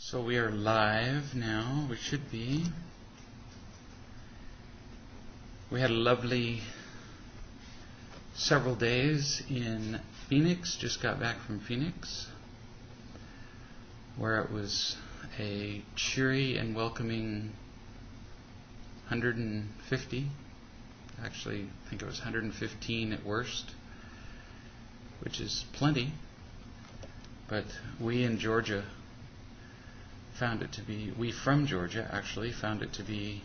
So we are live now. We should be. We had a lovely several days in Phoenix. Just got back from Phoenix, where it was a cheery and welcoming 150. Actually, I think it was 115 at worst, which is plenty. But we in Georgia found it to be, we from Georgia actually found it to be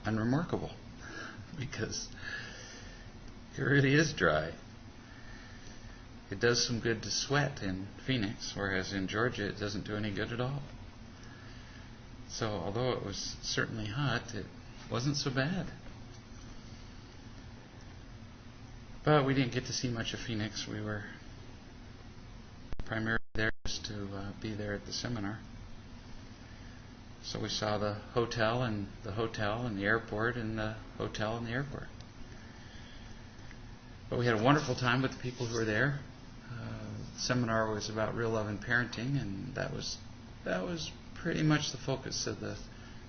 unremarkable because it really is dry. It does some good to sweat in Phoenix, whereas in Georgia it doesn't do any good at all. So although it was certainly hot, it wasn't so bad. But we didn't get to see much of Phoenix. We were primarily there just to be there at the seminar. So we saw the hotel and the airport and the hotel and the airport. But we had a wonderful time with the people who were there. The seminar was about real love and parenting, and that was pretty much the focus of the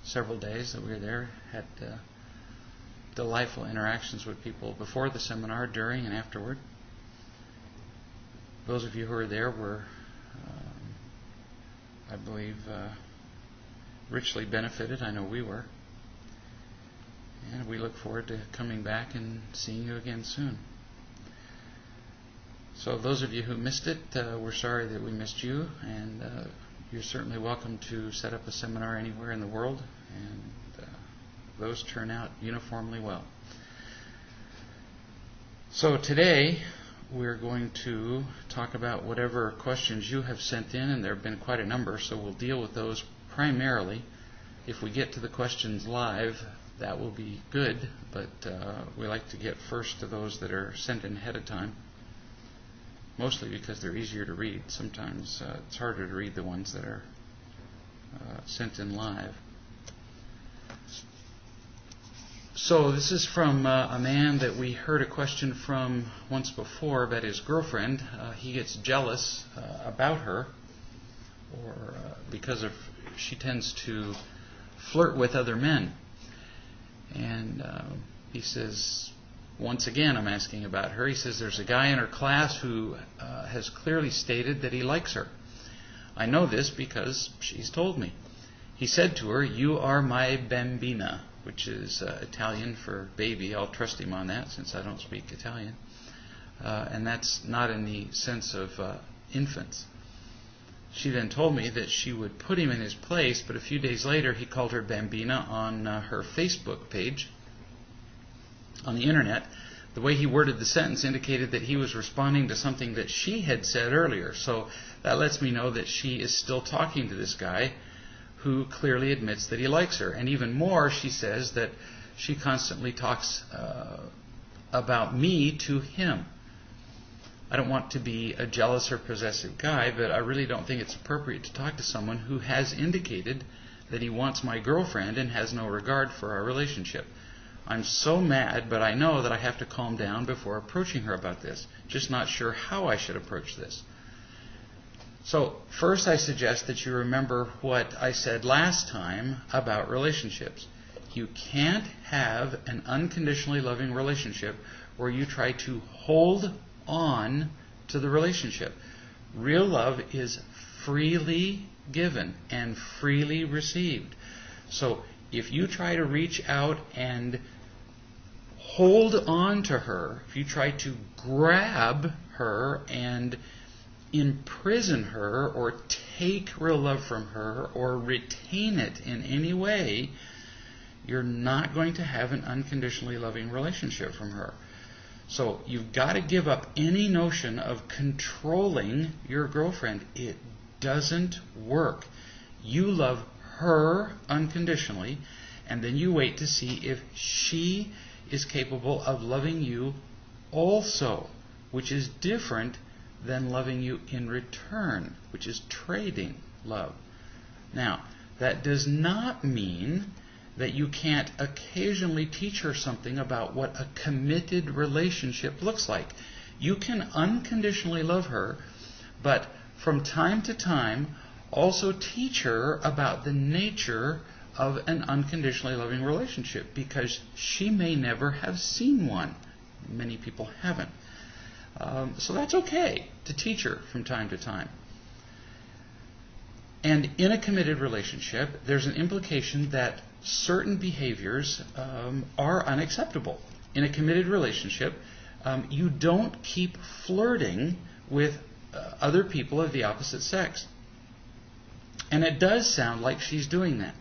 several days that we were there. Had delightful interactions with people before the seminar, during, and afterward. Those of you who were there were, I believe, richly benefited. I know we were. And we look forward to coming back and seeing you again soon. So those of you who missed it, we're sorry that we missed you, and you're certainly welcome to set up a seminar anywhere in the world, and those turn out uniformly well. So today we're going to talk about whatever questions you have sent in, and there have been quite a number, so we'll deal with those primarily. If we get to the questions live, that will be good, but we like to get first to those that are sent in ahead of time, mostly because they're easier to read. Sometimes it's harder to read the ones that are sent in live. So this is from a man that we heard a question from once before about his girlfriend. He gets jealous about her, or because of she tends to flirt with other men. And he says, once again, I'm asking about her. He says there's a guy in her class who has clearly stated that he likes her. I know this because she's told me. He said to her, "You are my bambina," which is Italian for baby. I'll trust him on that since I don't speak Italian. And that's not in the sense of infants. She then told me that she would put him in his place, but a few days later he called her bambina on her Facebook page on the internet. The way he worded the sentence indicated that he was responding to something that she had said earlier. So that lets me know that she is still talking to this guy who clearly admits that he likes her. And even more, she says that she constantly talks about me to him. I don't want to be a jealous or possessive guy, but I really don't think it's appropriate to talk to someone who has indicated that he wants my girlfriend and has no regard for our relationship. I'm so mad, but I know that I have to calm down before approaching her about this. Just not sure how I should approach this. So first I suggest that you remember what I said last time about relationships. You can't have an unconditionally loving relationship where you try to hold on to the relationship. Real love is freely given and freely received. So if you try to reach out and hold on to her, if you try to grab her and imprison her or take real love from her or retain it in any way, you're not going to have an unconditionally loving relationship from her. So you've got to give up any notion of controlling your girlfriend. It doesn't work. You love her unconditionally, and then you wait to see if she is capable of loving you also, which is different than loving you in return, which is trading love. Now, that does not mean that you can't occasionally teach her something about what a committed relationship looks like. You can unconditionally love her, but from time to time, Also teach her about the nature of an unconditionally loving relationship, because she may never have seen one. Many people haven't. So that's okay to teach her from time to time. And in a committed relationship, there's an implication that certain behaviors are unacceptable. In a committed relationship, you don't keep flirting with other people of the opposite sex. And it does sound like she's doing that.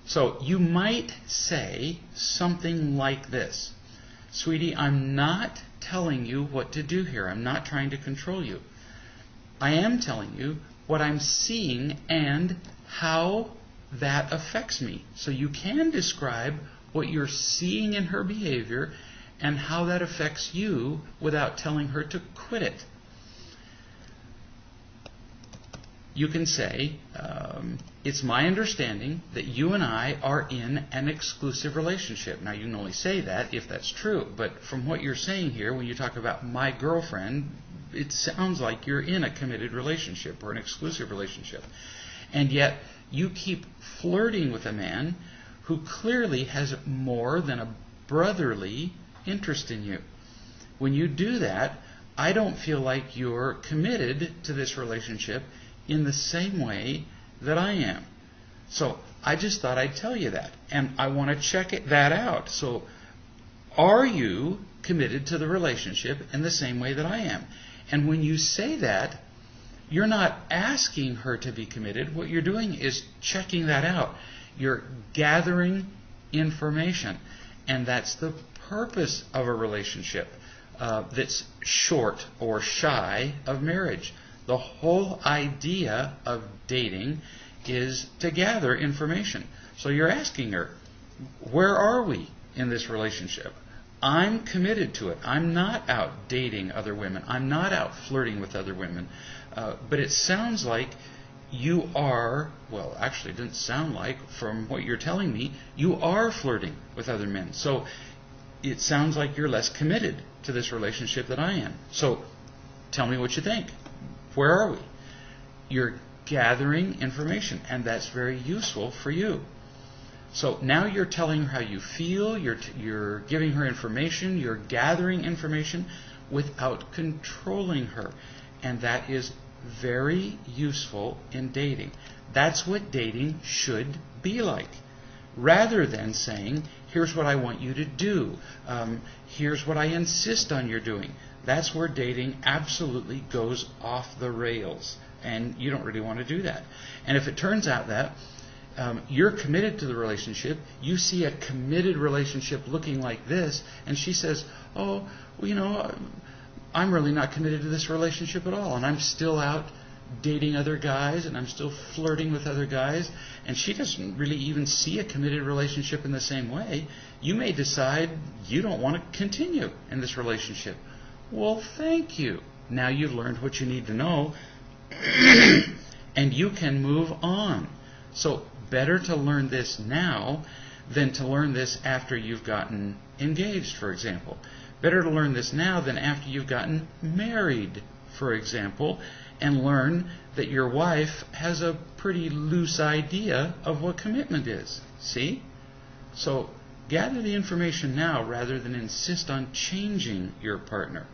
So you might say something like this: "Sweetie, I'm not telling you what to do here. I'm not trying to control you. I am telling you what I'm seeing and how that affects me." So you can describe what you're seeing in her behavior and how that affects you without telling her to quit it. You can say, "It's my understanding that you and I are in an exclusive relationship." Now, you can only say that if that's true, but from what you're saying here, when you talk about my girlfriend, it sounds like you're in a committed relationship or an exclusive relationship. And yet, you keep flirting with a man who clearly has more than a brotherly interest in you. When you do that, I don't feel like you're committed to this relationship in the same way that I am. So I just thought I'd tell you that. And I want to check that out. So are you committed to the relationship in the same way that I am? And when you say that, you're not asking her to be committed. What you're doing is checking that out. You're gathering information. And that's the purpose of a relationship that's short or shy of marriage. The whole idea of dating is to gather information. So you're asking her, where are we in this relationship? I'm committed to it. I'm not out dating other women. I'm not out flirting with other women. But it sounds like you are, well, actually it didn't sound like, from what you're telling me, you are flirting with other men. So it sounds like you're less committed to this relationship than I am. So tell me what you think. Where are we? You're gathering information, and that's very useful for you. So now you're telling her how you feel, you're giving her information, you're gathering information without controlling her. And that is very useful in dating. That's what dating should be like. Rather than saying, here's what I want you to do, here's what I insist on your doing. That's where dating absolutely goes off the rails. And you don't really want to do that. And if it turns out that you're committed to the relationship, you see a committed relationship looking like this, and she says, "Oh, well, I'm really not committed to this relationship at all, and I'm still out dating other guys, and I'm still flirting with other guys," and she doesn't really even see a committed relationship in the same way, you may decide you don't want to continue in this relationship. Well, thank you. Now you've learned what you need to know, and you can move on. So better to learn this now than to learn this after you've gotten engaged, for example. Better to learn this now than after you've gotten married, for example, and learn that your wife has a pretty loose idea of what commitment is. See? So gather the information now rather than insist on changing your partner.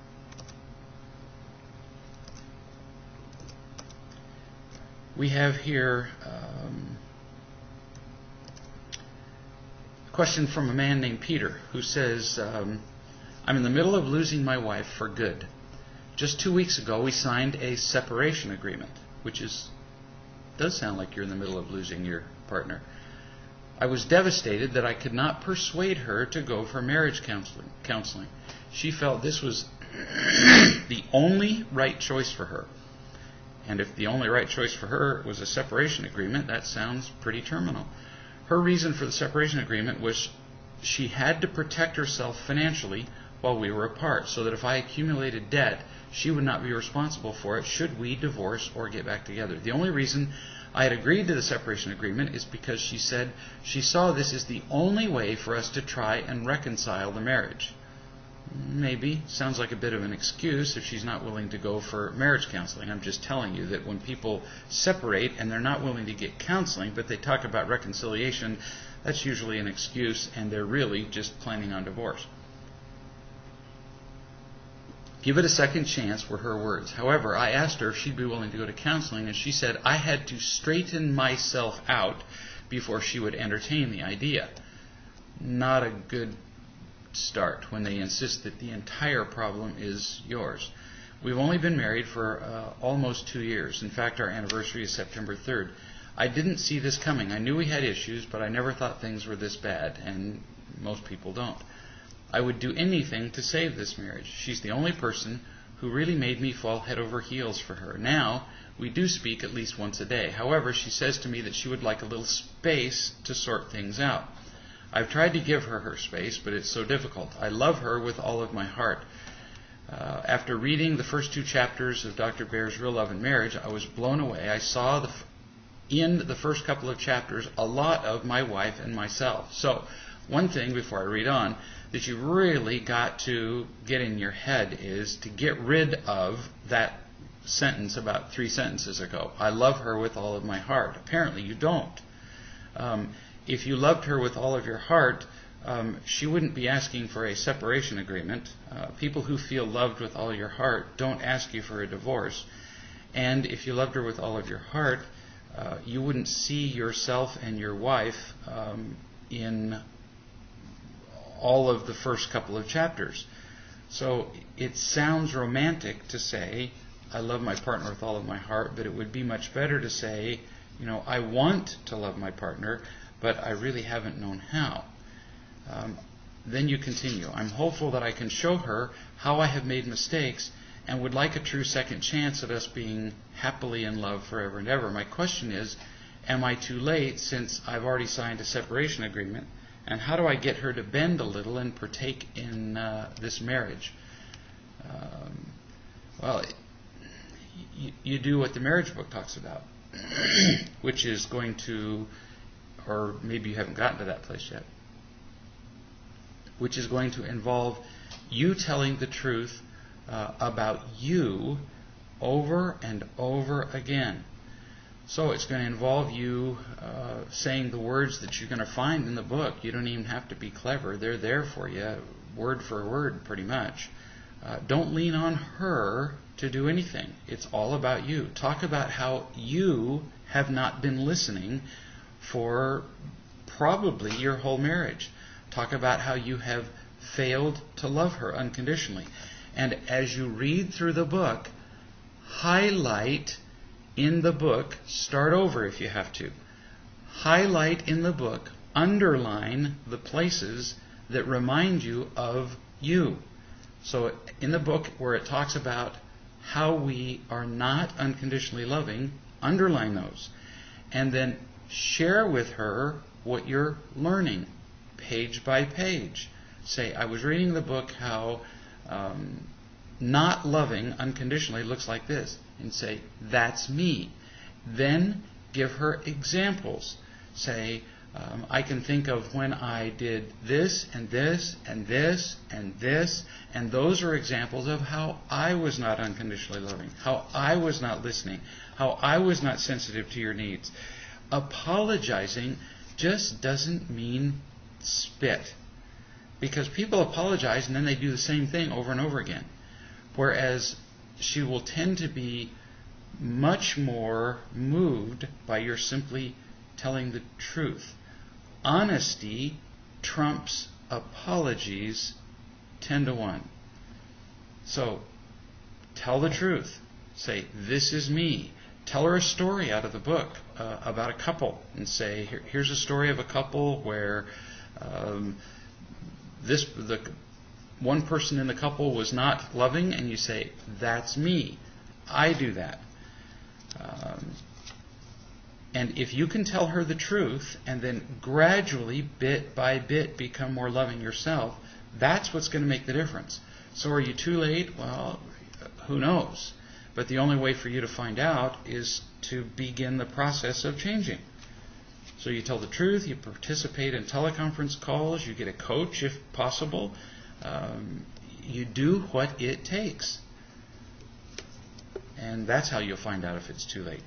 We have here a question from a man named Peter who says, "I'm in the middle of losing my wife for good. Just 2 weeks ago we signed a separation agreement," which does sound like you're in the middle of losing your partner. "I was devastated that I could not persuade her to go for marriage counseling. She felt this was the only right choice for her. And if the only right choice for her was a separation agreement, that sounds pretty terminal. Her reason for the separation agreement was she had to protect herself financially while we were apart, so that if I accumulated debt, she would not be responsible for it should we divorce or get back together. The only reason I had agreed to the separation agreement is because she said she saw this as the only way for us to try and reconcile the marriage." Maybe. Sounds like a bit of an excuse if she's not willing to go for marriage counseling. I'm just telling you that when people separate and they're not willing to get counseling, but they talk about reconciliation, that's usually an excuse, and they're really just planning on divorce. Give it a second chance were her words. However, I asked her if she'd be willing to go to counseling, and she said I had to straighten myself out before she would entertain the idea. Not a good start when they insist that the entire problem is yours. We've only been married for almost 2 years. In fact, our anniversary is September 3rd. I didn't see this coming. I knew we had issues, but I never thought things were this bad, and most people don't. I would do anything to save this marriage. She's the only person who really made me fall head over heels for her. Now, we do speak at least once a day. However, she says to me that she would like a little space to sort things out. I've tried to give her her space, but it's so difficult. I love her with all of my heart. After reading the first 2 chapters of Dr. Baer's Real Love and Marriage, I was blown away. I saw in the first couple of chapters a lot of my wife and myself. So, one thing before I read on that you really got to get in your head is to get rid of that sentence about 3 sentences ago. I love her with all of my heart. Apparently you don't. If you loved her with all of your heart, she wouldn't be asking for a separation agreement. People who feel loved with all your heart don't ask you for a divorce. And if you loved her with all of your heart, you wouldn't see yourself and your wife in all of the first couple of chapters. So it sounds romantic to say, I love my partner with all of my heart, but it would be much better to say, I want to love my partner, but I really haven't known how. Then you continue. I'm hopeful that I can show her how I have made mistakes and would like a true second chance at us being happily in love forever and ever. My question is, am I too late since I've already signed a separation agreement? And how do I get her to bend a little and partake in this marriage? You do what the marriage book talks about, which is going to, or maybe you haven't gotten to that place yet, which is going to involve you telling the truth about you over and over again. So it's going to involve you saying the words that you're going to find in the book. You don't even have to be clever. They're there for you, word for word, pretty much. Don't lean on her to do anything. It's all about you. Talk about how you have not been listening for probably your whole marriage. Talk about how you have failed to love her unconditionally. And as you read through the book, highlight in the book, start over if you have to. Highlight in the book, underline the places that remind you of you. So in the book where it talks about how we are not unconditionally loving, underline those. And then share with her what you're learning, page by page. Say, I was reading the book how not loving unconditionally looks like this. And say, that's me. Then give her examples. Say, I can think of when I did this and this and this and this, and those are examples of how I was not unconditionally loving, how I was not listening, how I was not sensitive to your needs. Apologizing just doesn't mean spit, because people apologize and then they do the same thing over and over again. Whereas she will tend to be much more moved by your simply telling the truth. Honesty trumps apologies 10-1. So, tell the truth. Say, this is me. Tell her a story out of the book about a couple, and say, here's a story of a couple where the one person in the couple was not loving, and you say, that's me. I do that. And if you can tell her the truth and then gradually, bit by bit, become more loving yourself, that's what's going to make the difference. So are you too late? Well, who knows? But the only way for you to find out is to begin the process of changing. So you tell the truth, you participate in teleconference calls, you get a coach if possible. you do what it takes. And that's how you'll find out if it's too late.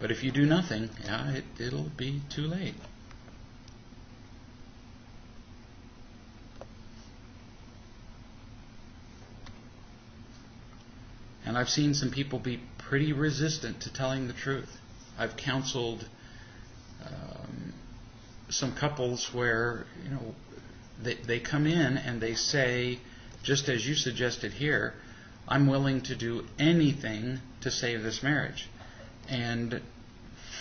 But if you do nothing, yeah, it'll be too late. And I've seen some people be pretty resistant to telling the truth. I've counseled some couples where, they come in and they say, just as you suggested here, I'm willing to do anything to save this marriage. And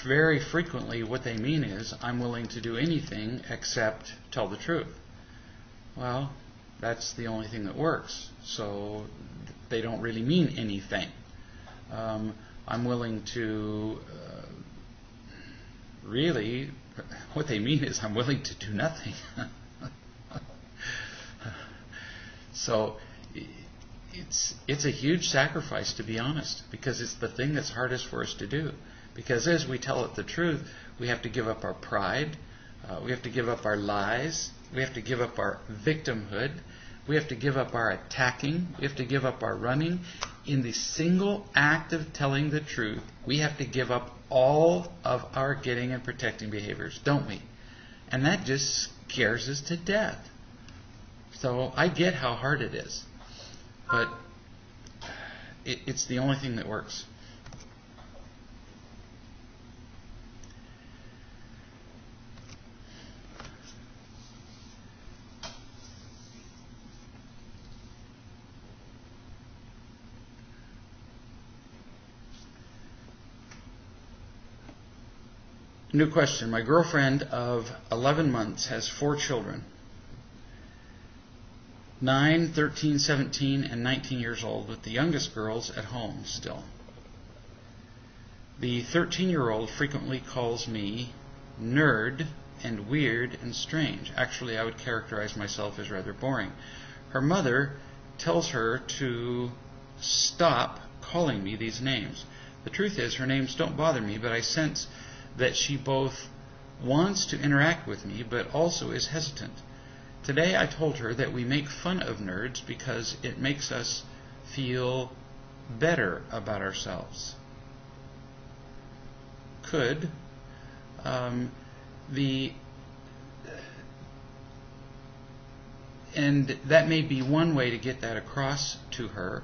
very frequently what they mean is, I'm willing to do anything except tell the truth. Well, that's the only thing that works. So they don't really mean anything. I'm willing to really, what they mean is I'm willing to do nothing. So it's a huge sacrifice, to be honest, because it's the thing that's hardest for us to do. Because as we tell it the truth, we have to give up our pride, we have to give up our lies, we have to give up our victimhood, we have to give up our attacking, we have to give up our running. In the single act of telling the truth, we have to give up all of our getting and protecting behaviors, don't we? And that just scares us to death. So I get how hard it is, but it's the only thing that works. New question. My girlfriend of 11 months has 4 children. 9, 13, 17, and 19 years old, with the youngest girls at home still. The 13-year-old frequently calls me nerd and weird and strange. Actually, I would characterize myself as rather boring. Her mother tells her to stop calling me these names. The truth is, her names don't bother me, but I sense that she both wants to interact with me, but also is hesitant. Today I told her that we make fun of nerds because it makes us feel better about ourselves. Could. And that may be one way to get that across to her.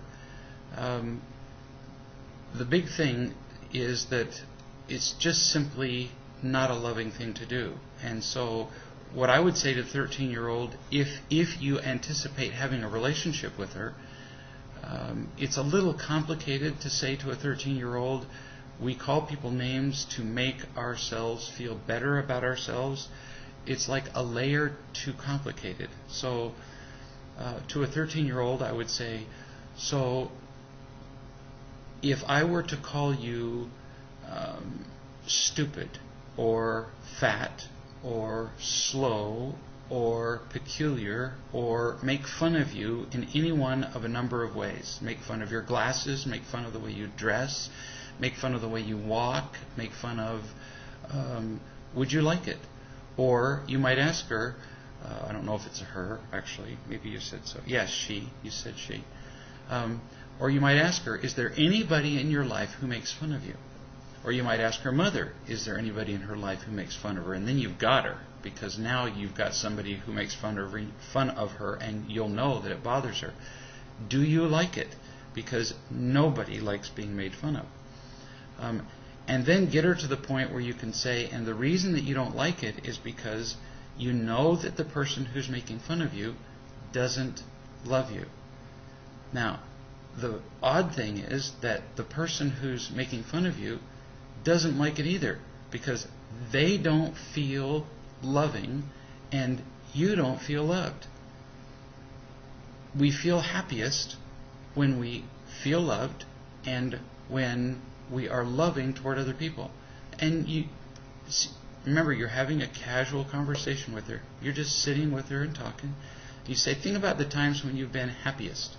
The big thing is that it's just simply not a loving thing to do. And so what I would say to the 13-year-old, if you anticipate having a relationship with her, it's a little complicated to say to a 13-year-old, we call people names to make ourselves feel better about ourselves. It's like a layer too complicated. So to a 13-year-old, I would say, so if I were to call you stupid or fat or slow or peculiar or make fun of you in any one of a number of ways, make fun of your glasses, make fun of the way you dress, make fun of the way you walk, make fun of, would you like it? Or you might ask her, I don't know if it's a her, actually, maybe you said so. Yes, she, you said she. Or you might ask her, is there anybody in your life who makes fun of you? Or you might ask her mother, is there anybody in her life who makes fun of her? And then you've got her, because now you've got somebody who makes fun of her, and you'll know that it bothers her. Do you like it? Because nobody likes being made fun of. And then get her to the point where you can say, and the reason that you don't like it is because you know that the person who's making fun of you doesn't love you. Now, the odd thing is that the person who's making fun of you doesn't like it either, because they don't feel loving and you don't feel loved. We feel happiest when we feel loved and when we are loving toward other people. And you remember, you're having a casual conversation with her. You're just sitting with her and talking. You say, think about the times when you've been happiest.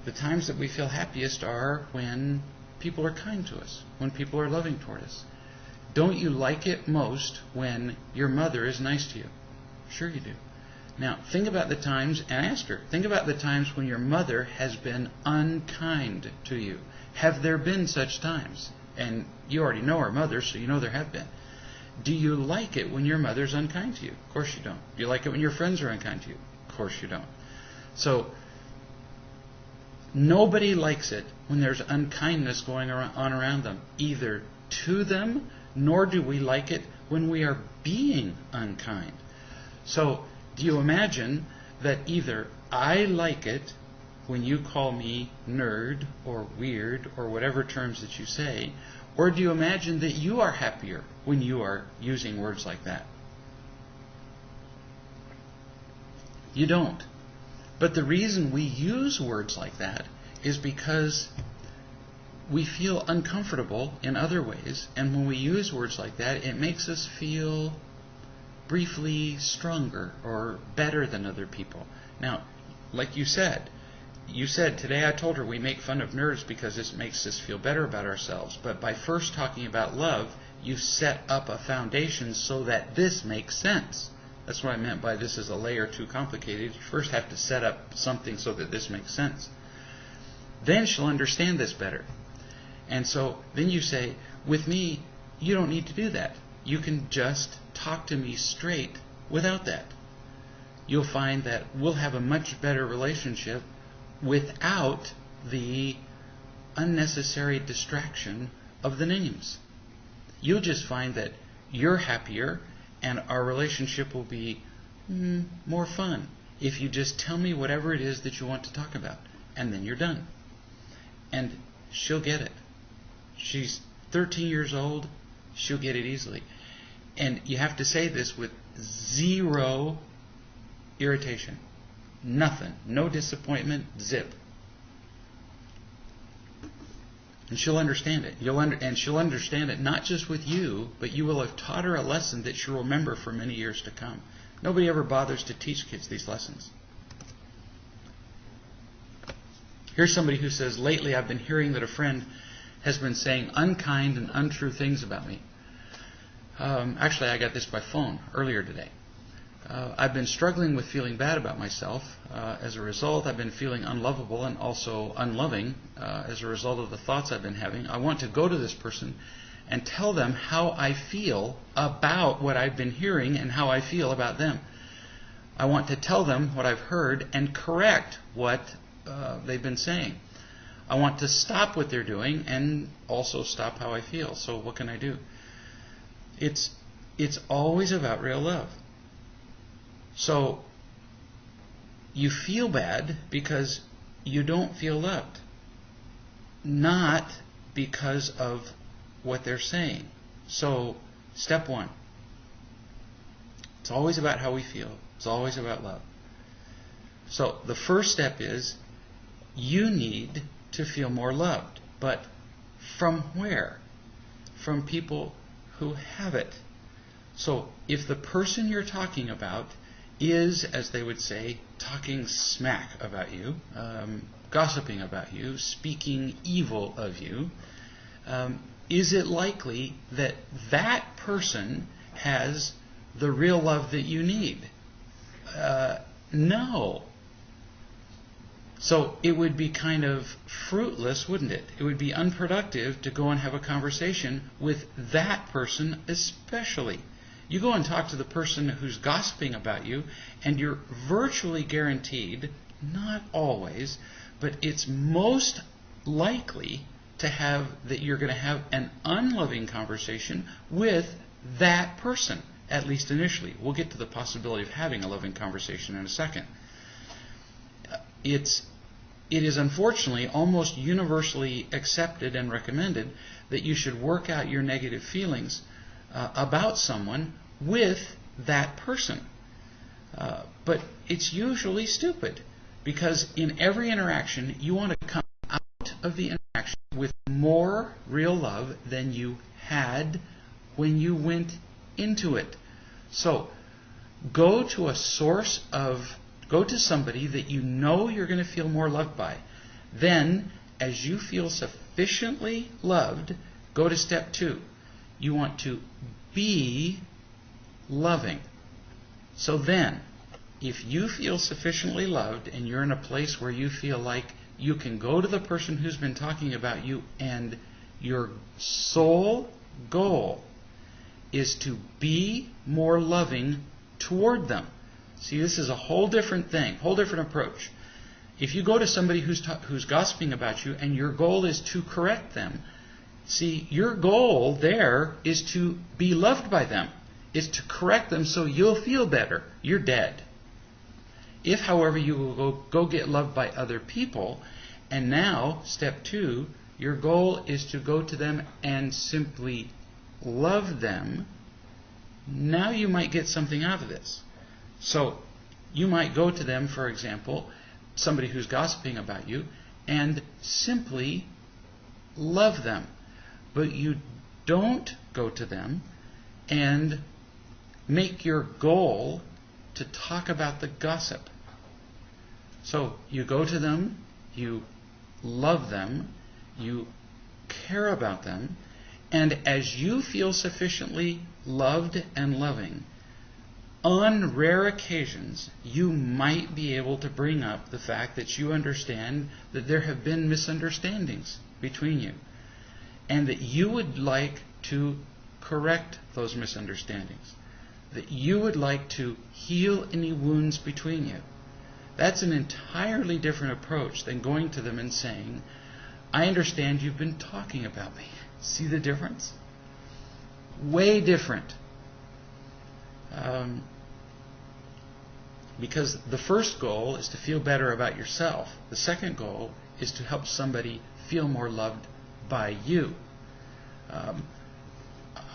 The times that we feel happiest are when people are kind to us, when people are loving toward us. Don't you like it most when your mother is nice to you? Sure you do. Now, think about the times, and ask her, think about the times when your mother has been unkind to you. Have there been such times? And you already know her mother, so you know there have been. Do you like it when your mother's unkind to you? Of course you don't. Do you like it when your friends are unkind to you? Of course you don't. So, nobody likes it when there's unkindness going on around them, either to them, nor do we like it when we are being unkind. So, do you imagine that either I like it when you call me nerd or weird or whatever terms that you say, or do you imagine that you are happier when you are using words like that? You don't. But the reason we use words like that is because we feel uncomfortable in other ways, and when we use words like that, it makes us feel briefly stronger or better than other people. Now, like you said today I told her we make fun of nerds because this makes us feel better about ourselves. But by first talking about love, you set up a foundation so that this makes sense. That's what I meant by this is a layer too complicated. You first have to set up something so that this makes sense. Then she'll understand this better. And so then you say, with me, you don't need to do that. You can just talk to me straight without that. You'll find that we'll have a much better relationship without the unnecessary distraction of the names. You'll just find that you're happier and our relationship will be more fun if you just tell me whatever it is that you want to talk about, and then you're done. And she'll get it. She's 13 years old. She'll get it easily. And you have to say this with zero irritation. Nothing. No disappointment. Zip. And she'll understand it. And she'll understand it not just with you, but you will have taught her a lesson that she'll remember for many years to come. Nobody ever bothers to teach kids these lessons. Here's somebody who says, lately I've been hearing that a friend has been saying unkind and untrue things about me. Actually, I got this by phone earlier today. I've been struggling with feeling bad about myself. As a result, I've been feeling unlovable and also unloving as a result of the thoughts I've been having. I want to go to this person and tell them how I feel about what I've been hearing and how I feel about them. I want to tell them what I've heard and correct what they've been saying. I want to stop what they're doing and also stop how I feel. So what can I do? It's always about real love. So you feel bad because you don't feel loved, not because of what they're saying. So step one, it's always about how we feel. It's always about love. So the first step is you need to feel more loved. But from where? From people who have it. So if the person you're talking about is, as they would say, talking smack about you, gossiping about you, speaking evil of you, is it likely that that person has the real love that you need? No. So it would be kind of fruitless, wouldn't it? It would be unproductive to go and have a conversation with that person especially. You go and talk to the person who's gossiping about you, and you're virtually guaranteed, not always, but it's most likely to have that you're going to have an unloving conversation with that person, at least initially. We'll get to the possibility of having a loving conversation in a second. It is unfortunately almost universally accepted and recommended that you should work out your negative feelings about someone with that person. But it's usually stupid, because in every interaction you want to come out of the interaction with more real love than you had when you went into it. So go to somebody that you know you're going to feel more loved by. Then, as you feel sufficiently loved, go to step 2. You want to be loving. So then, if you feel sufficiently loved and you're in a place where you feel like you can go to the person who's been talking about you, and your sole goal is to be more loving toward them. See, this is a whole different thing, whole different approach. If you go to somebody who's gossiping about you and your goal is to correct them, see, your goal there is to be loved by them, is to correct them so you'll feel better. You're dead. If, however, you will go get loved by other people, and now, step 2, your goal is to go to them and simply love them, now you might get something out of this. So, you might go to them, for example, somebody who's gossiping about you, and simply love them. But you don't go to them and make your goal to talk about the gossip. So you go to them, you love them, you care about them, and as you feel sufficiently loved and loving, on rare occasions, you might be able to bring up the fact that you understand that there have been misunderstandings between you, and that you would like to correct those misunderstandings, that you would like to heal any wounds between you. That's an entirely different approach than going to them and saying, I understand you've been talking about me. See the difference? Way different. Because the first goal is to feel better about yourself. The second goal is to help somebody feel more loved by you.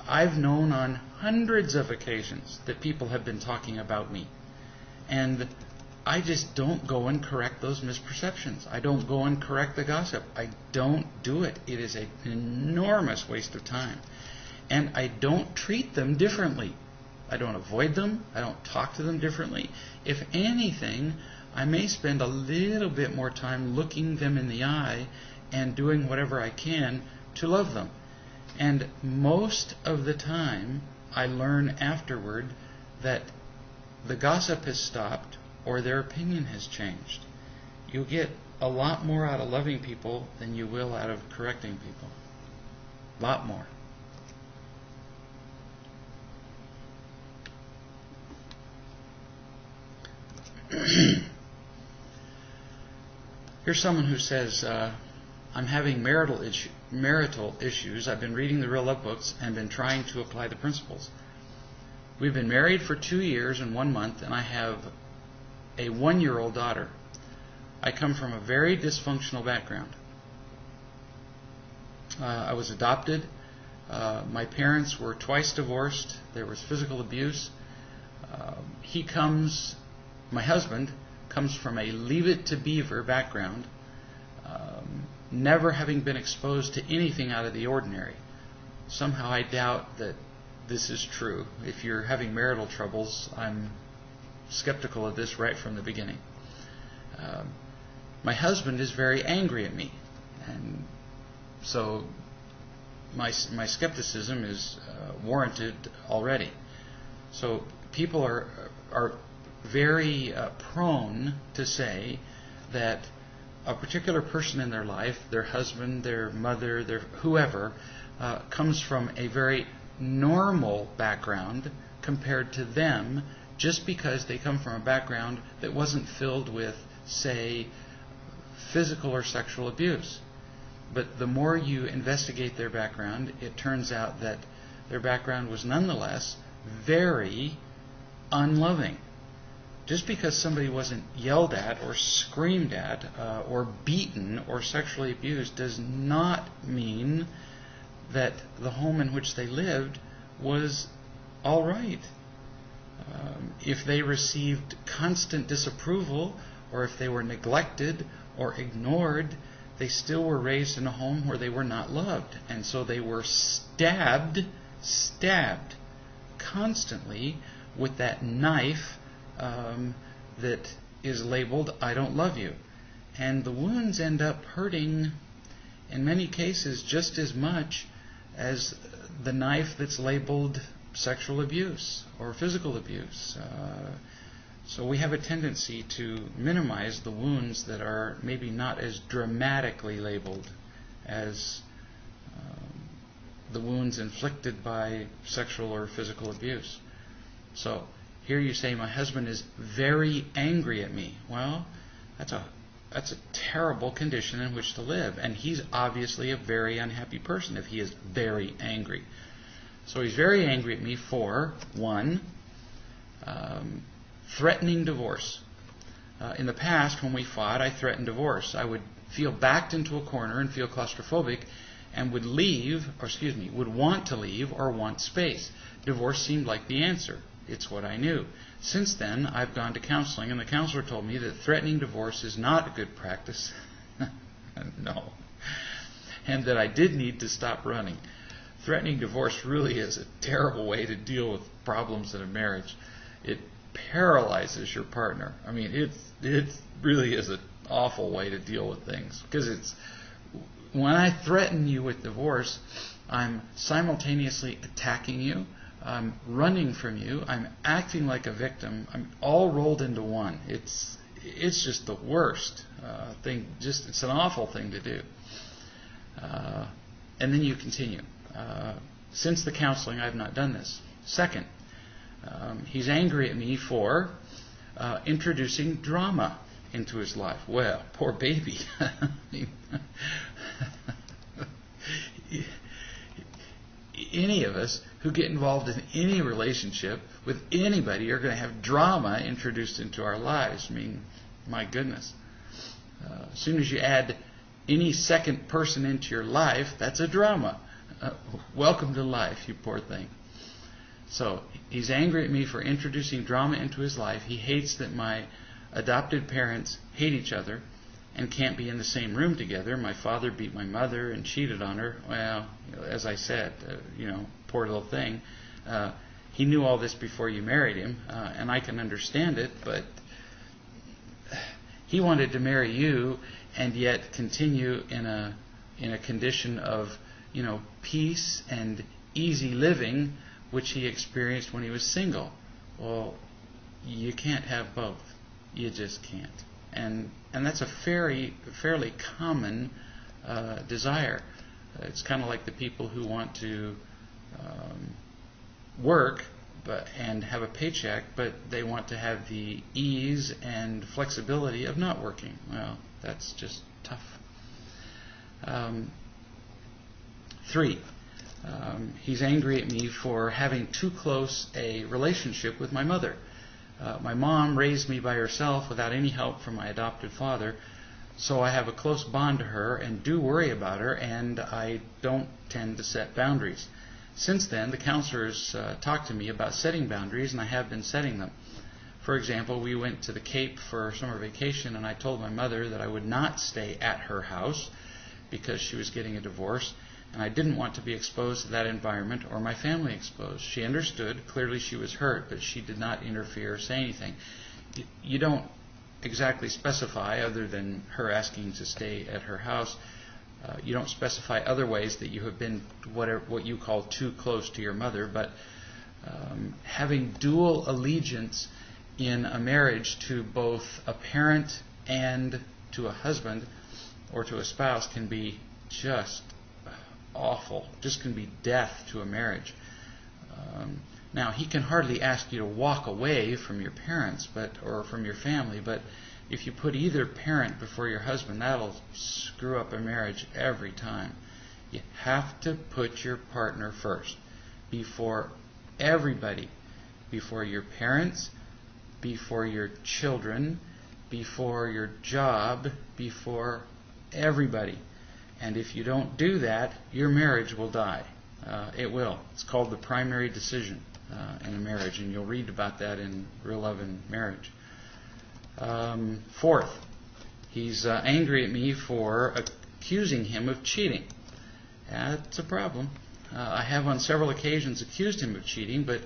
I've known on hundreds of occasions that people have been talking about me. And I just don't go and correct those misperceptions. I don't go and correct the gossip. I don't do it. It is an enormous waste of time. And I don't treat them differently. I don't avoid them. I don't talk to them differently. If anything, I may spend a little bit more time looking them in the eye and doing whatever I can to love them. And most of the time, I learn afterward that the gossip has stopped or their opinion has changed. You'll get a lot more out of loving people than you will out of correcting people. A lot more. Here's someone who says, I'm having marital issues. I've been reading the Real Love books and been trying to apply the principles. We've been married for 2 years and 1 month, and I have a 1-year-old daughter. I come from a very dysfunctional background. I was adopted. My parents were twice divorced. There was physical abuse. My husband comes from a Leave It to Beaver background, never having been exposed to anything out of the ordinary. Somehow I doubt that this is true. If you're having marital troubles, I'm skeptical of this right from the beginning. My husband is very angry at me, and so my skepticism is warranted already. So people are very prone to say that a particular person in their life, their husband, their mother, their whoever, comes from a very normal background compared to them, just because they come from a background that wasn't filled with, say, physical or sexual abuse. But the more you investigate their background, it turns out that their background was nonetheless very unloving. Just because somebody wasn't yelled at or screamed at or beaten or sexually abused does not mean that the home in which they lived was all right. If they received constant disapproval, or if they were neglected or ignored, they still were raised in a home where they were not loved. And so they were stabbed constantly with that knife that is labeled, I don't love you. And the wounds end up hurting, in many cases, just as much as the knife that's labeled sexual abuse or physical abuse. So we have a tendency to minimize the wounds that are maybe not as dramatically labeled as the wounds inflicted by sexual or physical abuse. So here you say, my husband is very angry at me. Well, that's a terrible condition in which to live, and he's obviously a very unhappy person if he is very angry. So he's very angry at me for, one, threatening divorce. In the past, when we fought, I threatened divorce. I would feel backed into a corner and feel claustrophobic and would want to leave or want space. Divorce seemed like the answer. It's what I knew. Since then, I've gone to counseling, and the counselor told me that threatening divorce is not a good practice. No. And that I did need to stop running. Threatening divorce really is a terrible way to deal with problems in a marriage. It paralyzes your partner. I mean, it really is an awful way to deal with things. Because when I threaten you with divorce, I'm simultaneously attacking you, I'm running from you, I'm acting like a victim, I'm all rolled into one. It's just the worst thing. It's an awful thing to do. And then you continue. Since the counseling, I've not done this. Second, he's angry at me for introducing drama into his life. Well, poor baby. Any of us who get involved in any relationship with anybody are going to have drama introduced into our lives. I mean, my goodness. As soon as you add any second person into your life, that's a drama. Welcome to life, you poor thing. So, he's angry at me for introducing drama into his life. He hates that my adopted parents hate each other and can't be in the same room together. My father beat my mother and cheated on her. Well, as I said, poor little thing. He knew all this before you married him, and I can understand it, but he wanted to marry you and yet continue in a condition of, peace and easy living, which he experienced when he was single. Well, you can't have both. You just can't. And that's a fairly common desire. It's kind of like the people who want to work and have a paycheck, but they want to have the ease and flexibility of not working. Well, that's just tough. 3, he's angry at me for having too close a relationship with my mother. My mom raised me by herself without any help from my adopted father, so I have a close bond to her and do worry about her, and I don't tend to set boundaries. Since then, the counselors talked to me about setting boundaries, and I have been setting them. For example, we went to the Cape for summer vacation, and I told my mother that I would not stay at her house because she was getting a divorce, and I didn't want to be exposed to that environment or my family exposed. She understood. Clearly she was hurt, but she did not interfere or say anything. You don't exactly specify, other than her asking to stay at her house, you don't specify other ways that you have been what you call too close to your mother, but having dual allegiance in a marriage to both a parent and to a husband or to a spouse can be just awful. Just can be death to a marriage. Now, he can hardly ask you to walk away from your parents or from your family, but if you put either parent before your husband, that'll screw up a marriage every time. You have to put your partner first, before everybody, before your parents, before your children, before your job, before everybody. And if you don't do that, your marriage will die. It will. It's called the primary decision in a marriage, and you'll read about that in Real Love and Marriage. 4th, he's angry at me for accusing him of cheating. That's a problem. I have on several occasions accused him of cheating, but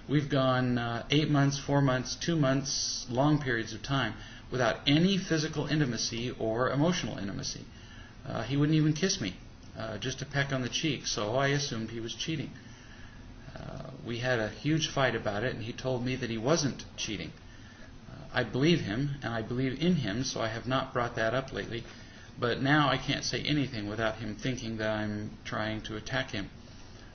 we've gone 8 months, 4 months, 2 months, long periods of time without any physical intimacy or emotional intimacy. He wouldn't even kiss me. just a peck on the cheek, so I assumed he was cheating. We had a huge fight about it, and he told me that he wasn't cheating. I believe him, and I believe in him, so I have not brought that up lately. But now I can't say anything without him thinking that I'm trying to attack him.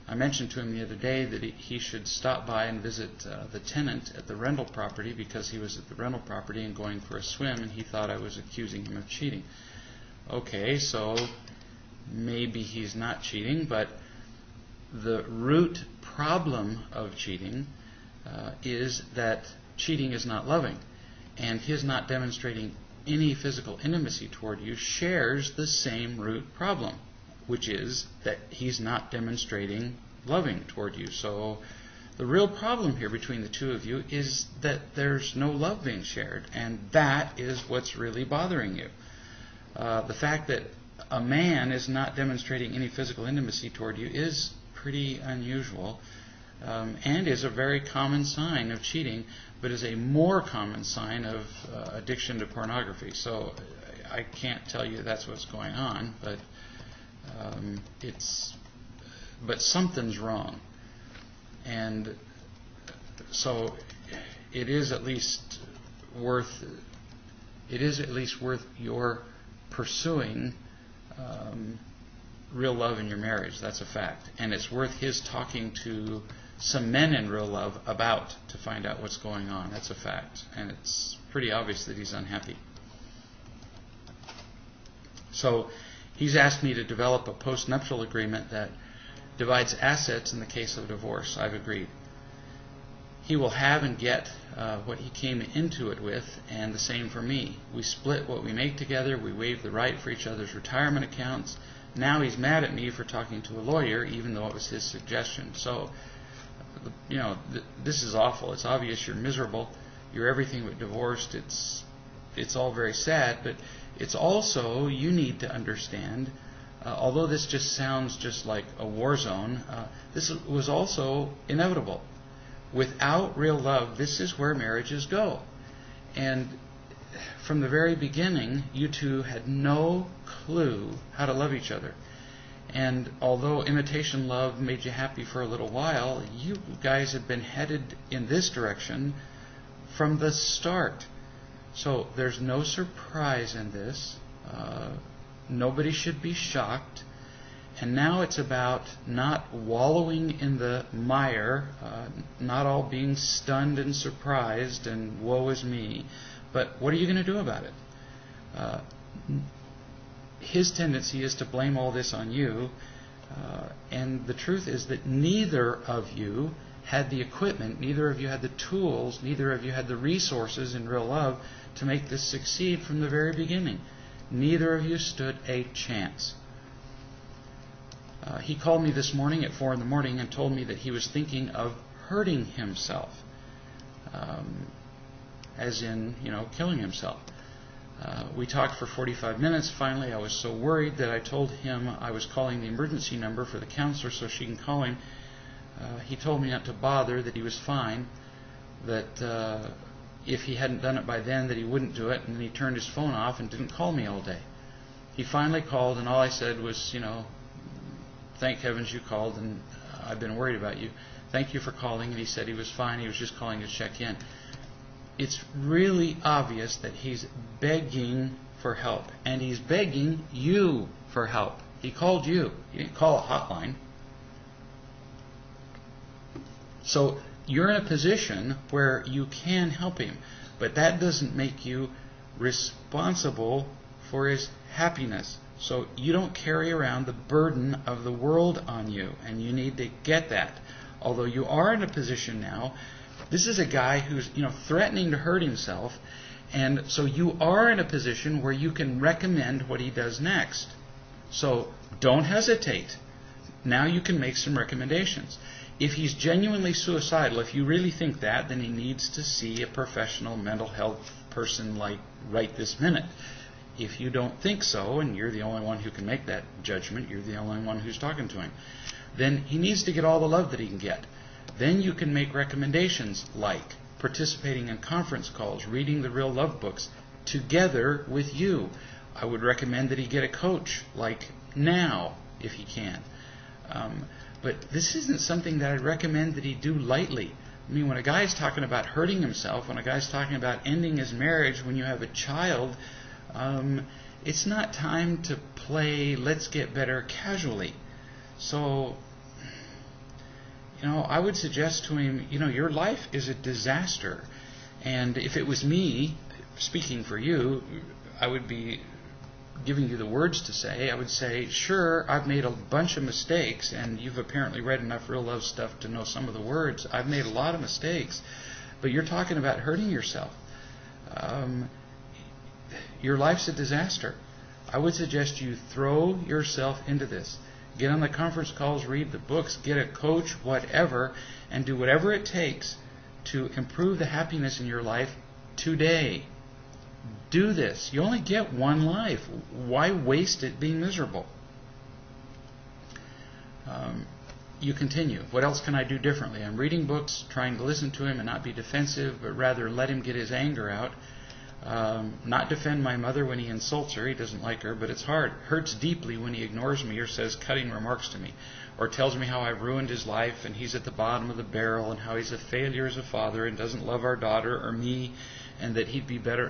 I mentioned to him the other day that he should stop by and visit the tenant at the rental property, because he was at the rental property and going for a swim, and he thought I was accusing him of cheating. Okay, so maybe he's not cheating, but the root problem of cheating is that cheating is not loving, and his not demonstrating any physical intimacy toward you shares the same root problem, which is that he's not demonstrating loving toward you. So the real problem here between the two of you is that there's no love being shared, and that is what's really bothering you. The fact that a man is not demonstrating any physical intimacy toward you is pretty unusual, and is a very common sign of cheating, but is a more common sign of addiction to pornography. So I can't tell you that's what's going on, but but something's wrong, and so it is at least worth your pursuing real love in your marriage. That's a fact, and it's worth his talking to some men in real love about to find out what's going on. That's a fact, and it's pretty obvious that he's unhappy. So he's asked me to develop a post-nuptial agreement that divides assets in the case of divorce. I've agreed. He will have and get what he came into it with, and the same for me. We split what we make together. We waive the right for each other's retirement accounts. Now he's mad at me for talking to a lawyer, even though it was his suggestion. So, this is awful. It's obvious you're miserable. You're everything but divorced. It's all very sad, but it's also, you need to understand, although this just sounds just like a war zone, this was also inevitable. Without real love, this is where marriages go. And from the very beginning, you two had no clue how to love each other. And although imitation love made you happy for a little while, you guys had been headed in this direction from the start. So there's no surprise in this. Nobody should be shocked. And now it's about not wallowing in the mire, not all being stunned and surprised and woe is me. But what are you going to do about it? His tendency is to blame all this on you. And the truth is that neither of you had the equipment, neither of you had the tools, neither of you had the resources in real love to make this succeed from the very beginning. Neither of you stood a chance. He called me this morning at 4 a.m. and told me that he was thinking of hurting himself, as in, killing himself. We talked for 45 minutes. Finally, I was so worried that I told him I was calling the emergency number for the counselor so she can call him. He told me not to bother, that he was fine, that if he hadn't done it by then, that he wouldn't do it, and then he turned his phone off and didn't call me all day. He finally called, and all I said was, thank heavens you called, and I've been worried about you. Thank you for calling. And he said he was fine. He was just calling to check in. It's really obvious that he's begging for help, and he's begging you for help. He called you. He didn't call a hotline. So you're in a position where you can help him, but that doesn't make you responsible for his happiness. So you don't carry around the burden of the world on you, and you need to get that. Although you are in a position now, this is a guy who's threatening to hurt himself, and so you are in a position where you can recommend what he does next. So don't hesitate. Now you can make some recommendations. If he's genuinely suicidal, if you really think that, then he needs to see a professional mental health person like right this minute. If you don't think so, and you're the only one who can make that judgment, you're the only one who's talking to him, then he needs to get all the love that he can get. Then you can make recommendations like participating in conference calls, reading the Real Love books together with you. I would recommend that he get a coach like now, if he can. But this isn't something that I'd recommend that he do lightly. I mean, when a guy's talking about hurting himself, when a guy's talking about ending his marriage, when you have a child, it's not time to play let's get better casually. So, I would suggest to him, your life is a disaster. And if it was me speaking for you, I would be giving you the words to say. I would say, sure, I've made a bunch of mistakes, and you've apparently read enough real love stuff to know some of the words. I've made a lot of mistakes, but you're talking about hurting yourself. Your life's a disaster. I would suggest you throw yourself into this. Get on the conference calls, read the books, get a coach, whatever, and do whatever it takes to improve the happiness in your life today. Do this. You only get one life. Why waste it being miserable? You continue. What else can I do differently? I'm reading books, trying to listen to him and not be defensive, but rather let him get his anger out. Not defend my mother when he insults her. He doesn't like her, but it's hard. Hurts deeply when he ignores me or says cutting remarks to me, or tells me how I've ruined his life and he's at the bottom of the barrel and how he's a failure as a father and doesn't love our daughter or me, and that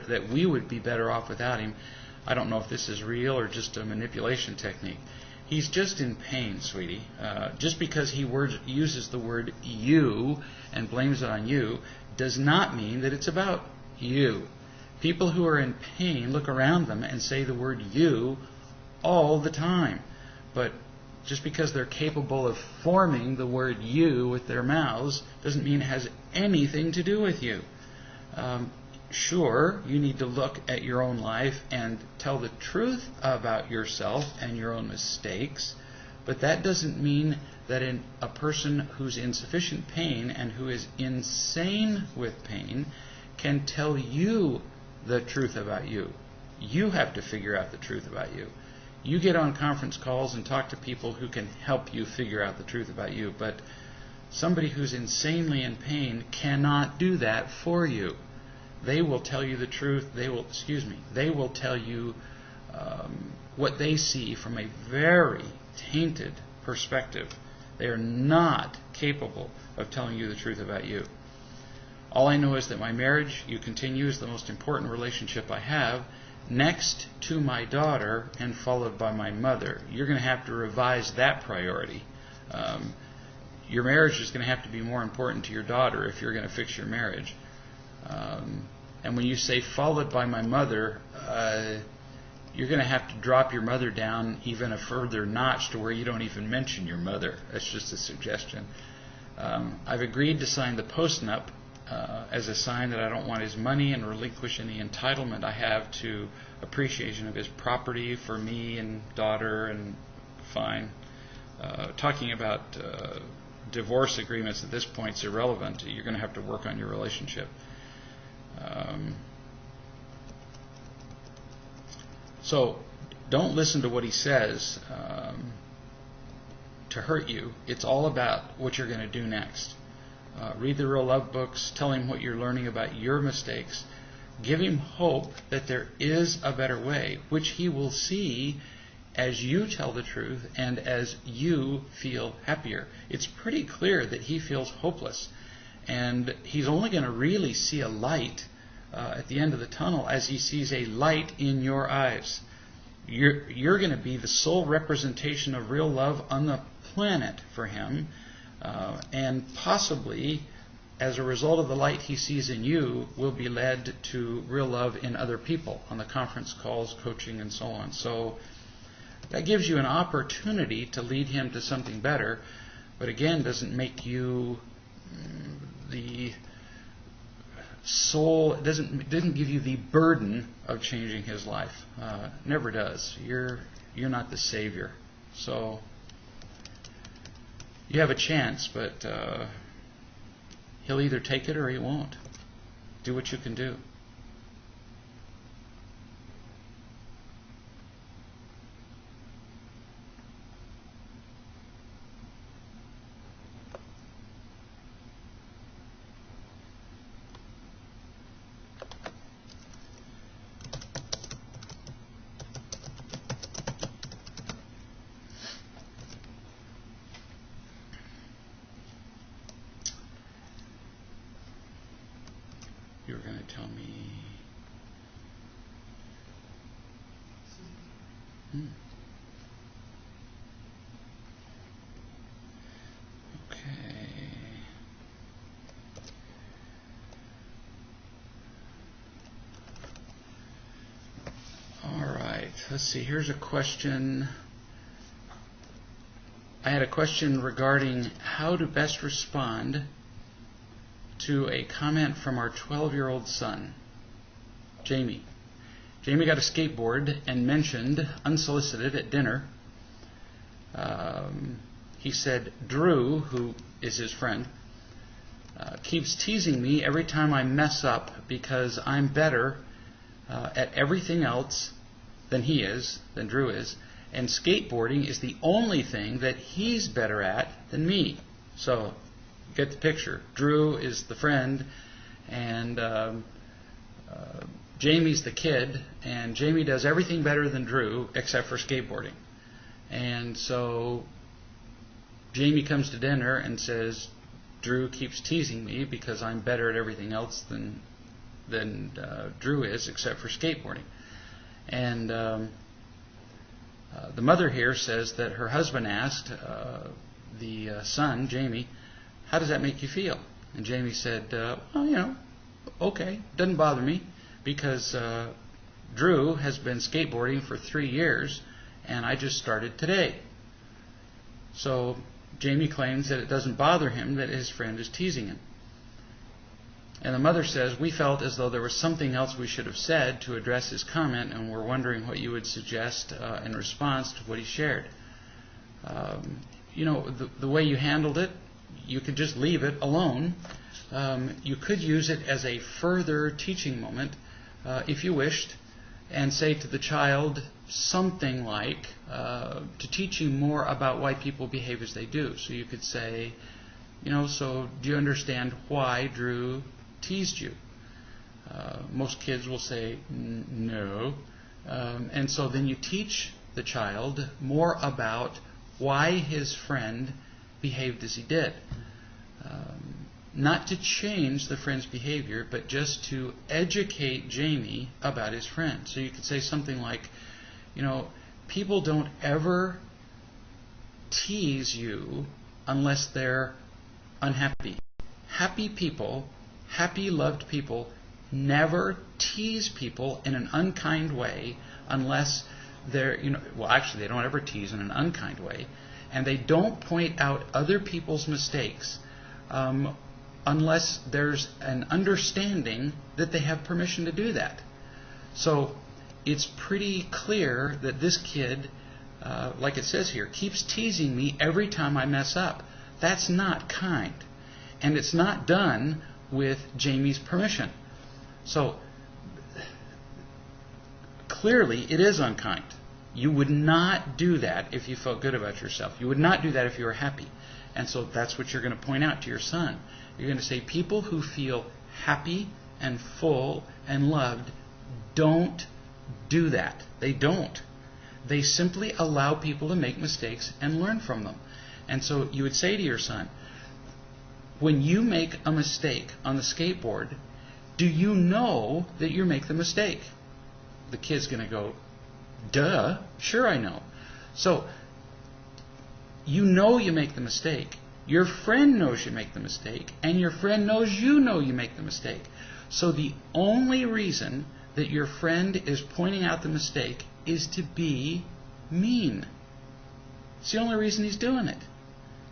that we would be better off without him. I don't know if this is real or just a manipulation technique. He's just in pain, sweetie. Just because he uses the word you and blames it on you does not mean that it's about you. People who are in pain look around them and say the word you all the time. But just because they're capable of forming the word you with their mouths doesn't mean it has anything to do with you. Sure, you need to look at your own life and tell the truth about yourself and your own mistakes, but that doesn't mean that a person who's in sufficient pain and who is insane with pain can tell you the truth about you. You have to figure out the truth about you. You get on conference calls and talk to people who can help you figure out the truth about you, but somebody who's insanely in pain cannot do that for you. They will tell you the truth. They will tell you what they see from a very tainted perspective. They are not capable of telling you the truth about you. All I know is that my marriage, you continue, is the most important relationship I have, next to my daughter and followed by my mother. You're going to have to revise that priority. Your marriage is going to have to be more important to your daughter if you're going to fix your marriage. And when you say followed by my mother, you're going to have to drop your mother down even a further notch to where you don't even mention your mother. That's just a suggestion. I've agreed to sign the postnup as a sign that I don't want his money and relinquish any entitlement I have to appreciation of his property for me and daughter, and fine. Talking about divorce agreements at this point is irrelevant. You're going to have to work on your relationship. So don't listen to what he says to hurt you. It's all about what you're going to do next. Read the real love books. Tell him what you're learning about your mistakes. Give him hope that there is a better way, which he will see as you tell the truth and as you feel happier. It's pretty clear that he feels hopeless. And he's only going to really see a light at the end of the tunnel as he sees a light in your eyes. You're going to be the sole representation of real love on the planet for him. And possibly, as a result of the light he sees in you, will be led to real love in other people on the conference calls, coaching, and so on. So that gives you an opportunity to lead him to something better, but again, doesn't make you the soul. It doesn't give you the burden of changing his life. Never does. You're not the savior. So you have a chance, but he'll either take it or he won't. Do what you can do. going to tell me. Okay. All right. Let's see. Here's a question. I had a question regarding how to best respond to a comment from our 12-year-old son, Jamie. Jamie got a skateboard and mentioned, unsolicited at dinner, he said, Drew, who is his friend, keeps teasing me every time I mess up because I'm better at everything else than he is, than Drew is, and skateboarding is the only thing that he's better at than me. So, get the picture. Drew is the friend, and Jamie's the kid, and Jamie does everything better than Drew except for skateboarding. And so Jamie comes to dinner and says, Drew keeps teasing me because I'm better at everything else than Drew is except for skateboarding. And the mother here says that her husband asked the son, Jamie, how does that make you feel? And Jamie said, well, okay, doesn't bother me because Drew has been skateboarding for 3 years and I just started today. So Jamie claims that it doesn't bother him that his friend is teasing him. And the mother says, we felt as though there was something else we should have said to address his comment, and we're wondering what you would suggest in response to what he shared. The way you handled it, you could just leave it alone. You could use it as a further teaching moment, if you wished, and say to the child something like, to teach you more about why people behave as they do. So you could say, so do you understand why Drew teased you? Most kids will say, no. And so then you teach the child more about why his friend behaved as he did. Not to change the friend's behavior, but just to educate Jamie about his friend. So you could say something like, people don't ever tease you unless they're unhappy. Happy people, happy, loved people, never tease people in an unkind way unless they're, actually they don't ever tease in an unkind way, and they don't point out other people's mistakes unless there's an understanding that they have permission to do that. So it's pretty clear that this kid, like it says here, keeps teasing me every time I mess up. That's not kind. And it's not done with Jamie's permission. So clearly it is unkind. You would not do that if you felt good about yourself. You would not do that if you were happy. And so that's what you're going to point out to your son. You're going to say people who feel happy and full and loved don't do that. They don't. They simply allow people to make mistakes and learn from them. And so you would say to your son, when you make a mistake on the skateboard, do you know that you make the mistake? The kid's going to go, duh, sure I know. So you know you make the mistake. Your friend knows you make the mistake, and your friend knows you know you make the mistake. So the only reason that your friend is pointing out the mistake is to be mean. It's the only reason he's doing it.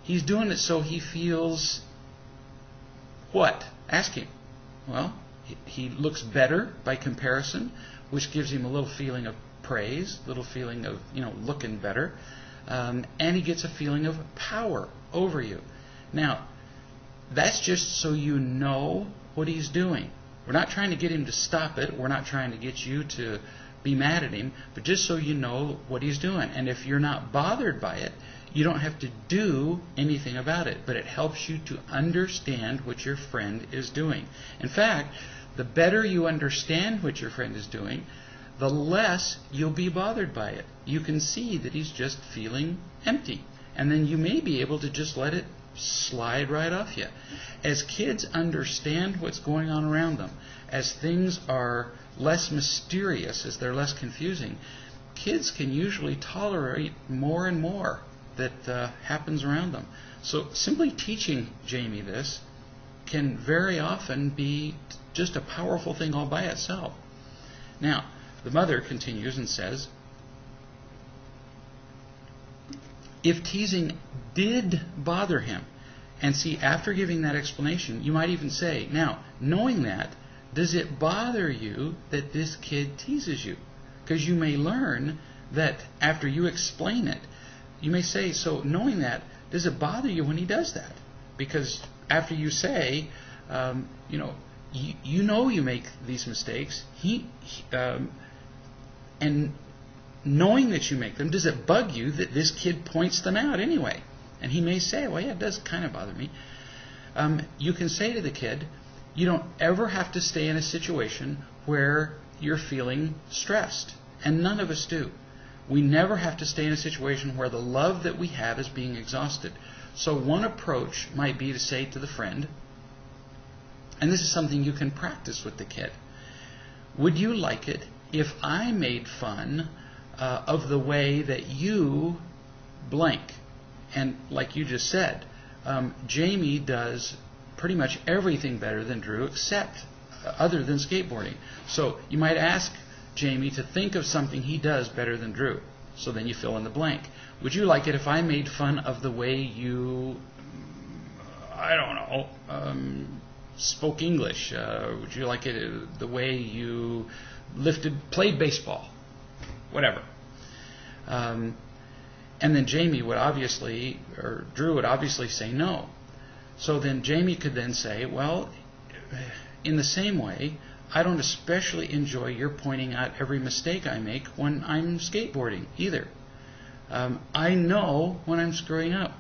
He's doing it so he feels what? Ask him. Well, he looks better by comparison, which gives him a little feeling of praise, a little feeling of, looking better. And he gets a feeling of power over you. Now, that's just so you know what he's doing. We're not trying to get him to stop it. We're not trying to get you to be mad at him, but just so you know what he's doing. And if you're not bothered by it, you don't have to do anything about it, but it helps you to understand what your friend is doing. In fact, the better you understand what your friend is doing, the less you'll be bothered by it. You can see that he's just feeling empty. And then you may be able to just let it slide right off you. As kids understand what's going on around them, as things are less mysterious, as they're less confusing, kids can usually tolerate more and more that happens around them. So simply teaching Jamie this can very often be just a powerful thing all by itself. Now, the mother continues and says, if teasing did bother him, and see, after giving that explanation, you might even say, now, knowing that, does it bother you that this kid teases you? Because you may learn that after you explain it, you may say, so knowing that, does it bother you when he does that? Because after you say, you know you make these mistakes, and knowing that you make them, does it bug you that this kid points them out anyway? And he may say, well, yeah, it does kind of bother me. You can say to the kid, you don't ever have to stay in a situation where you're feeling stressed. And none of us do. We never have to stay in a situation where the love that we have is being exhausted. So one approach might be to say to the friend, and this is something you can practice with the kid, would you like it if I made fun of the way that you blank? And like you just said, Jamie does pretty much everything better than Drew except other than skateboarding. So you might ask Jamie to think of something he does better than Drew. So then you fill in the blank. Would you like it if I made fun of the way you, I don't know, spoke English? Would you like it the way you played baseball? Whatever. And then Jamie would obviously, or Drew would obviously say no. So then Jamie could then say, well, in the same way, I don't especially enjoy your pointing out every mistake I make when I'm skateboarding either. I know when I'm screwing up,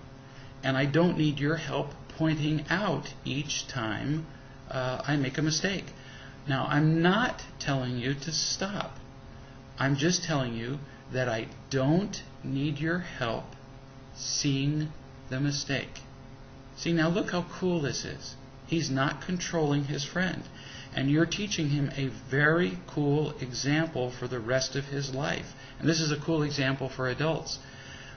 and I don't need your help pointing out each time I make a mistake. Now, I'm not telling you to stop. I'm just telling you that I don't need your help seeing the mistake. See, now look how cool this is. He's not controlling his friend. And you're teaching him a very cool example for the rest of his life. And this is a cool example for adults.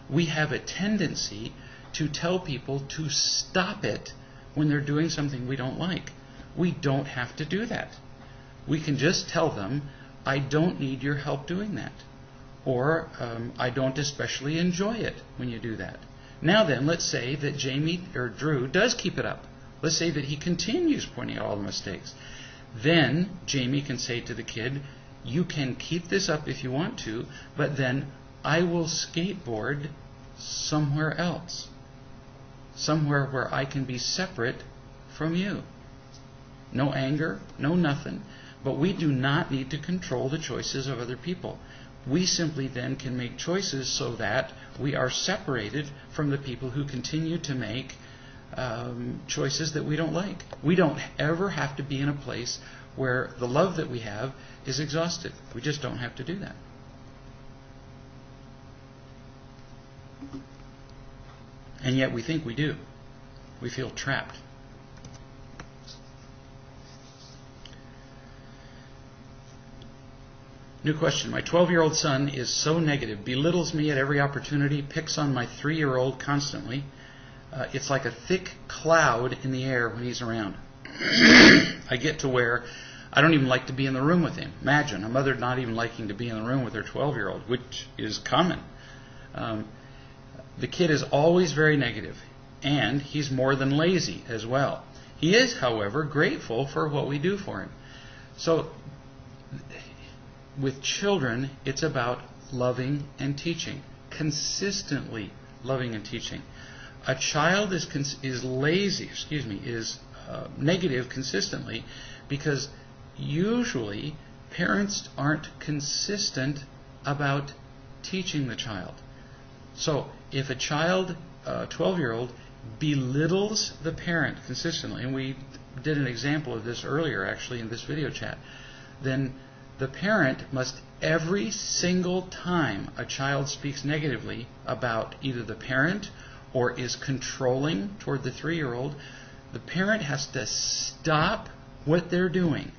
We have a tendency to tell people to stop it when they're doing something we don't like. We don't have to do that. We can just tell them, I don't need your help doing that. Or, I don't especially enjoy it when you do that. Now then, let's say that Jamie or Drew does keep it up. Let's say that he continues pointing out all the mistakes. Then Jamie can say to the kid, you can keep this up if you want to, but then I will skateboard somewhere else. Somewhere where I can be separate from you. No anger, no nothing. But we do not need to control the choices of other people. We simply then can make choices so that we are separated from the people who continue to make choices that we don't like. We don't ever have to be in a place where the love that we have is exhausted. We just don't have to do that. And yet we think we do. We feel trapped. New question. My 12-year-old son is so negative, belittles me at every opportunity, picks on my 3-year-old constantly. It's like a thick cloud in the air when he's around. I get to where I don't even like to be in the room with him. Imagine a mother not even liking to be in the room with her 12-year-old, which is common. The kid is always very negative, and he's more than lazy as well. He is, however, grateful for what we do for him. So, with children, it's about loving and teaching, consistently loving and teaching. A child is negative consistently because usually parents aren't consistent about teaching the child. So if a child, a 12-year-old, belittles the parent consistently, and we did an example of this earlier actually in this video chat, then the parent must, every single time a child speaks negatively about either the parent or is controlling toward the 3-year-old, the parent has to stop what they're doing.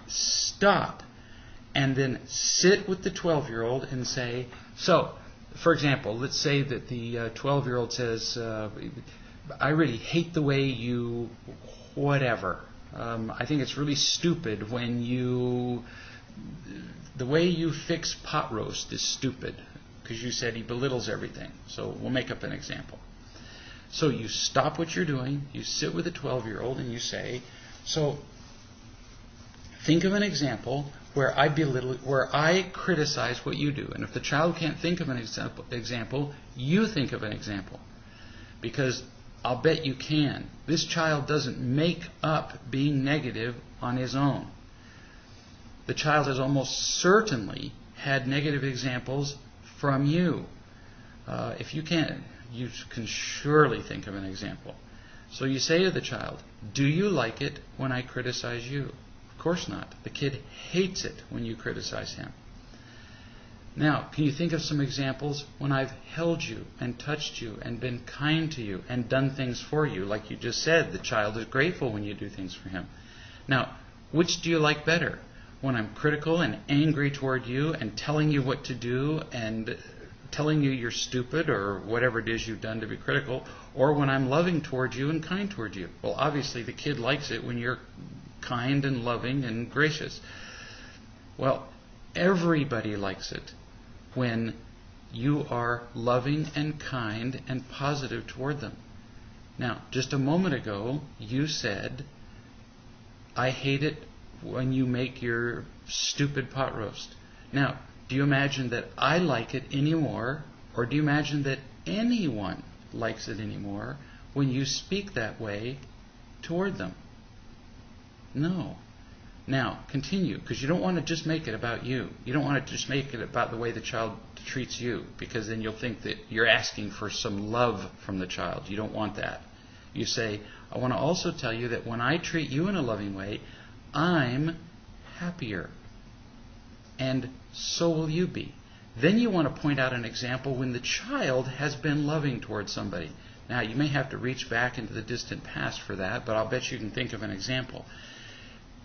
Stop. And then sit with the 12-year-old and say, so, for example, let's say that the 12-year-old says, I really hate the way you whatever. I think it's really stupid when the way you fix pot roast is stupid, because you said he belittles everything. So we'll make up an example. So you stop what you're doing, you sit with a 12-year-old and you say, so think of an example where I belittle, where I criticize what you do. And if the child can't think of an example, you think of an example. Because I'll bet you can. This child doesn't make up being negative on his own. The child has almost certainly had negative examples from you. If you can't, you can surely think of an example. So you say to the child, do you like it when I criticize you? Of course not. The kid hates it when you criticize him. Now, can you think of some examples when I've held you and touched you and been kind to you and done things for you? Like you just said, the child is grateful when you do things for him. Now, which do you like better? When I'm critical and angry toward you and telling you what to do and telling you you're stupid or whatever it is you've done to be critical, or when I'm loving toward you and kind toward you? Well, obviously the kid likes it when you're kind and loving and gracious. Well, everybody likes it when you are loving and kind and positive toward them. Now, just a moment ago, you said, I hate it when you make your stupid pot roast. Now, do you imagine that I like it anymore, or do you imagine that anyone likes it anymore when you speak that way toward them? No. Now, continue, because you don't want to just make it about you. You don't want to just make it about the way the child treats you, because then you'll think that you're asking for some love from the child. You don't want that. You say, I want to also tell you that when I treat you in a loving way, I'm happier. And so will you be. Then you want to point out an example when the child has been loving towards somebody. Now, you may have to reach back into the distant past for that, but I'll bet you can think of an example.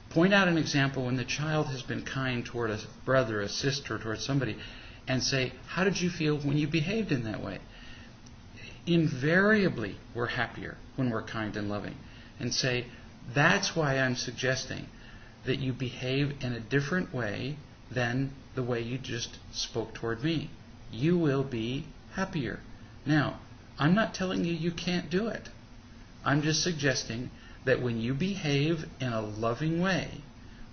Point out an example when the child has been kind toward a brother, a sister, toward somebody, and say, how did you feel when you behaved in that way? Invariably, we're happier when we're kind and loving. And say, that's why I'm suggesting that you behave in a different way than the way you just spoke toward me. You will be happier. Now, I'm not telling you you can't do it. I'm just suggesting that when you behave in a loving way,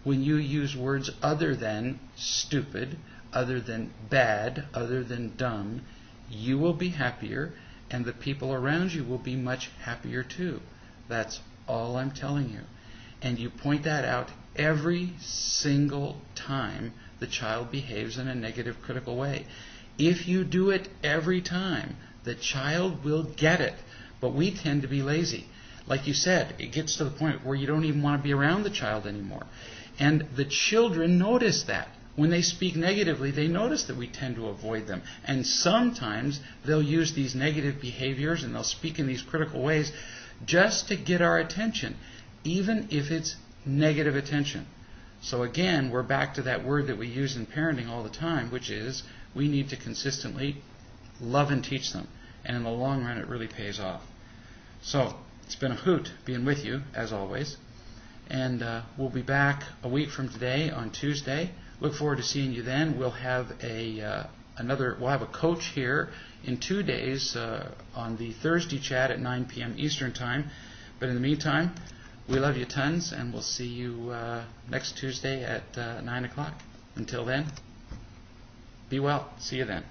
when you use words other than stupid, other than bad, other than dumb, you will be happier, and the people around you will be much happier too. That's all I'm telling you. And you point that out every single time the child behaves in a negative, critical way. If you do it every time, the child will get it. But we tend to be lazy. Like you said, it gets to the point where you don't even want to be around the child anymore. And the children notice that. When they speak negatively, they notice that we tend to avoid them. And sometimes they'll use these negative behaviors and they'll speak in these critical ways just to get our attention, even if it's negative attention. So again, we're back to that word that we use in parenting all the time, which is we need to consistently love and teach them. And in the long run, it really pays off. So it's been a hoot being with you, as always. And we'll be back a week from today on Tuesday. Look forward to seeing you then. We'll have we'll have a coach here in 2 days on the Thursday chat at 9 p.m. Eastern Time. But in the meantime, we love you tons, and we'll see you next Tuesday at 9 o'clock. Until then, be well. See you then.